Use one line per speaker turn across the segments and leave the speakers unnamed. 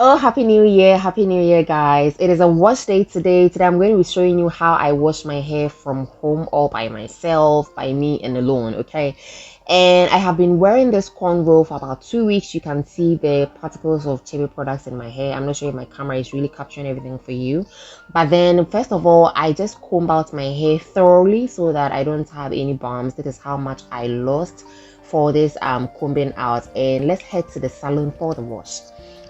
Oh, happy new year, guys. It is a wash day today. Today, I'm going to be showing you how I wash my hair from home all by myself, by me and alone, okay? And I have been wearing this cornrow for about 2 weeks. You can see the particles of Chebe products in my hair. I'm not sure if my camera is really capturing everything for you. But then, first of all, I just comb out my hair thoroughly so that I don't have any bumps. That is how much I lost for this combing out. And let's head to the salon for the wash.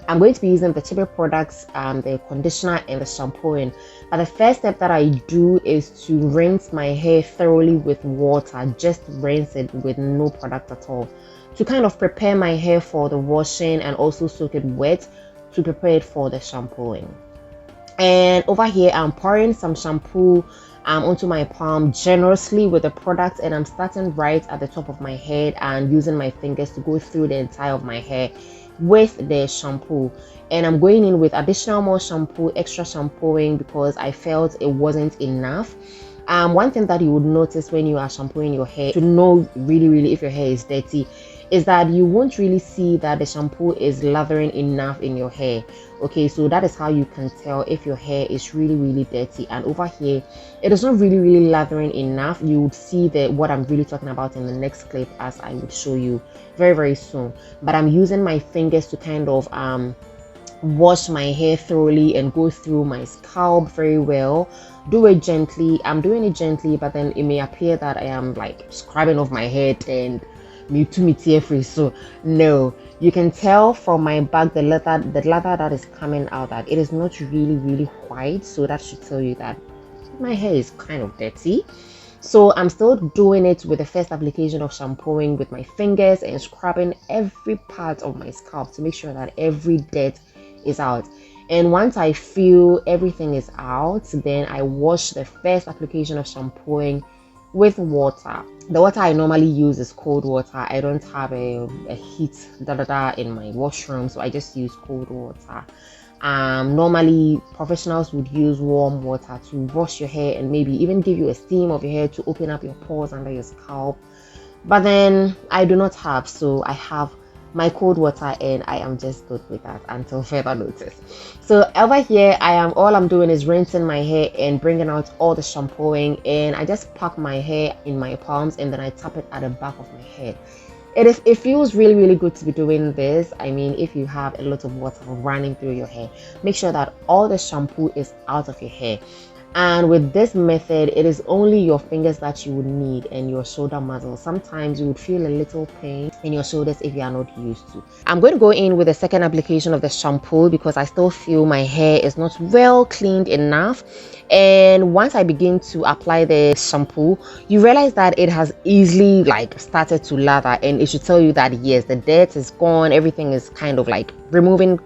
I'm going to be using the Chibe products, the conditioner and the shampooing. But the first step that I do is to rinse my hair thoroughly with water. Just rinse it with no product at all. To kind of prepare my hair for the washing and also soak it wet to prepare it for the shampooing. And over here, I'm pouring some shampoo onto my palm generously with the product, and I'm starting right at the top of my head and using my fingers to go through the entire of my hair with the shampoo. And I'm going in with additional more shampoo, extra shampooing, because I felt it wasn't enough. One thing that you would notice when you are shampooing your hair to know really if your hair is dirty is that you won't really see that the shampoo is lathering enough in your hair. Okay, so that is how you can tell if your hair is really dirty. And over here, it is not really lathering enough. You would see that what I'm really talking about in the next clip, as I would show you very soon. But I'm using my fingers to kind of wash my hair thoroughly and go through my scalp very well. Do it gently. I'm doing it gently, but then it may appear that I am like scrubbing off my head and me too me tear free. So no, you can tell from my back the lather that is coming out that it is not really white. So that should tell you that my hair is kind of dirty. So I'm still doing it with the first application of shampooing with my fingers and scrubbing every part of my scalp to make sure that every dirt is out. And once I feel everything is out, then I wash the first application of shampooing with water. The water I normally use is cold water. I don't have a heat in my washroom, so I just use cold water. Normally professionals would use warm water to wash your hair and maybe even give you a steam of your hair to open up your pores under your scalp, but then I do not have, so I have my cold water and I am just good with that until further notice. So over here, all I'm doing is rinsing my hair and bringing out all the shampooing, and I just pack my hair in my palms and then I tap it at the back of my head. It feels really good to be doing this. I mean, if you have a lot of water running through your hair, make sure that all the shampoo is out of your hair. And with this method, it is only your fingers that you would need and your shoulder muscles. Sometimes you would feel a little pain in your shoulders if you are not used to. I'm going to go in with the second application of the shampoo because I still feel my hair is not well cleaned enough. And once I begin to apply the shampoo, you realize that it has easily started to lather, and it should tell you that yes, the dirt is gone, everything is kind of like removing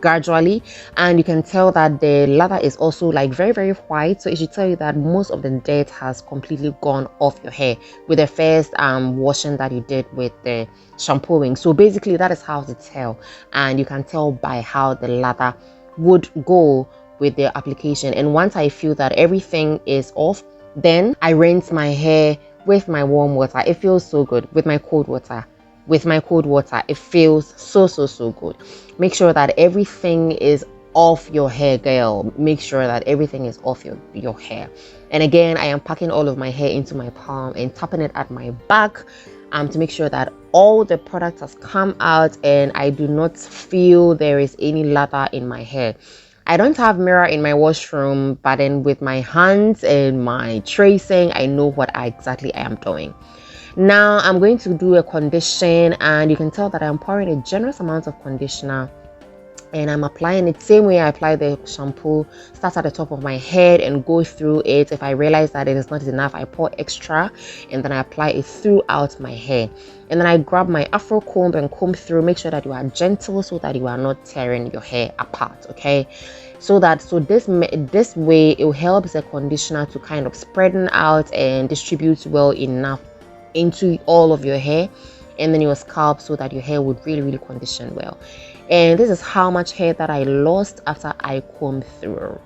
gradually, and you can tell that the lather is also very white, so it should tell you that most of the dirt has completely gone off your hair with the first washing that you did with the shampooing. So basically that is how to tell, and you can tell by how the lather would go with the application. And once I feel that everything is off, then I rinse my hair with my warm water. It feels so good. With my cold water, it feels so good. Make sure that everything is off your hair, girl. Make sure that everything is off your hair. And again, I am packing all of my hair into my palm and tapping it at my back to make sure that all the product has come out and I do not feel there is any lather in my hair. I don't have mirror in my washroom, but then with my hands and my tracing, I know what exactly I am doing. Now I'm going to do a condition, and you can tell that I'm pouring a generous amount of conditioner and I'm applying it same way I apply the shampoo. Start at the top of my head and go through it. If I realize that it is not enough, I pour extra and then I apply it throughout my hair. And then I grab my afro comb and comb through. Make sure that you are gentle so that you are not tearing your hair apart, okay? So this way it will help the conditioner to kind of spreading out and distribute well enough into all of your hair and then your scalp, so that your hair would really condition well. And this is how much hair that I lost after I combed through.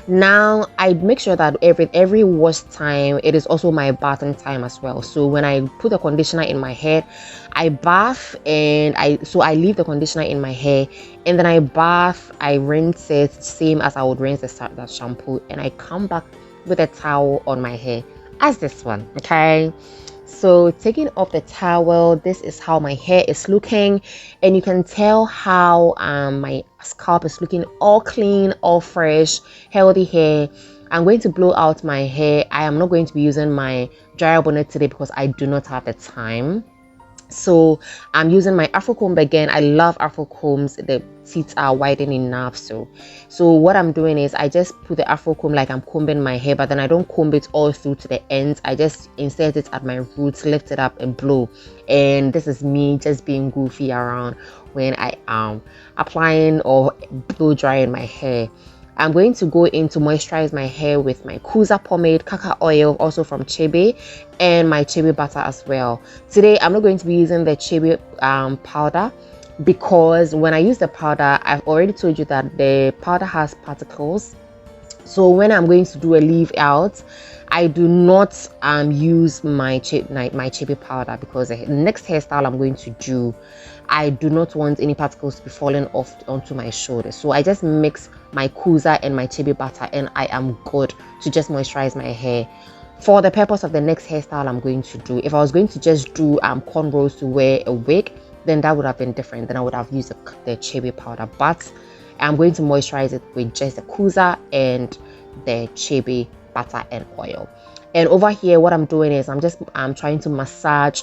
Now I make sure that every wash time, it is also my bathing time as well. So when I put the conditioner in my hair, I bath, and I leave the conditioner in my hair, and then I bath, I rinse it same as I would rinse the shampoo, and I come back with a towel on my hair as this one. Okay, so taking off the towel, this is how my hair is looking, and you can tell how my scalp is looking all clean, all fresh, healthy hair. I'm going to blow out my hair. I am not going to be using my dryer bonnet today because I do not have the time. So I'm using my afro comb again. I love afro combs. The teeth are widen enough. So what I'm doing is I just put the afro comb like I'm combing my hair, but then I don't comb it all through to the ends. I just insert it at my roots, lift it up and blow. And this is me just being goofy around when I am applying or blow drying my hair. I'm going to go in to moisturize my hair with my Kuza pomade, cacao oil, also from Chebe, and my Chebe butter as well. Today, I'm not going to be using the Chebe powder, because when I use the powder, I've already told you that the powder has particles. So when I'm going to do a leave out, I do not use my Chebe powder, because the next hairstyle I'm going to do, I do not want any particles to be falling off onto my shoulders. So I just mix my Kuza and my Chebe butter, and I am good to just moisturize my hair. For the purpose of the next hairstyle I'm going to do, if I was going to just do cornrows to wear a wig, then that would have been different. Then I would have used the Chebe powder, but I'm going to moisturize it with just the Kuza and the Chebe butter and oil. And over here, what I'm doing is I'm trying to massage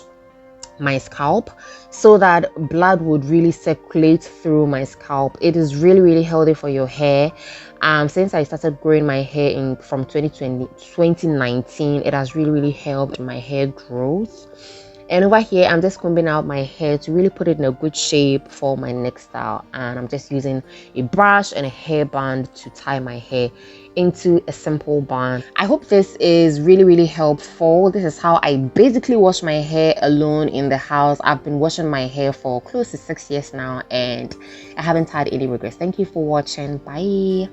my scalp so that blood would really circulate through my scalp. It is really healthy for your hair. Since I started growing my hair from 2019, it has really helped my hair growth. And over here, I'm just combing out my hair to really put it in a good shape for my next style. And I'm just using a brush and a hairband to tie my hair into a simple bun. I hope this is really helpful. This is how I basically wash my hair alone in the house. I've been washing my hair for close to 6 years now, and I haven't had any regrets. Thank you for watching. Bye.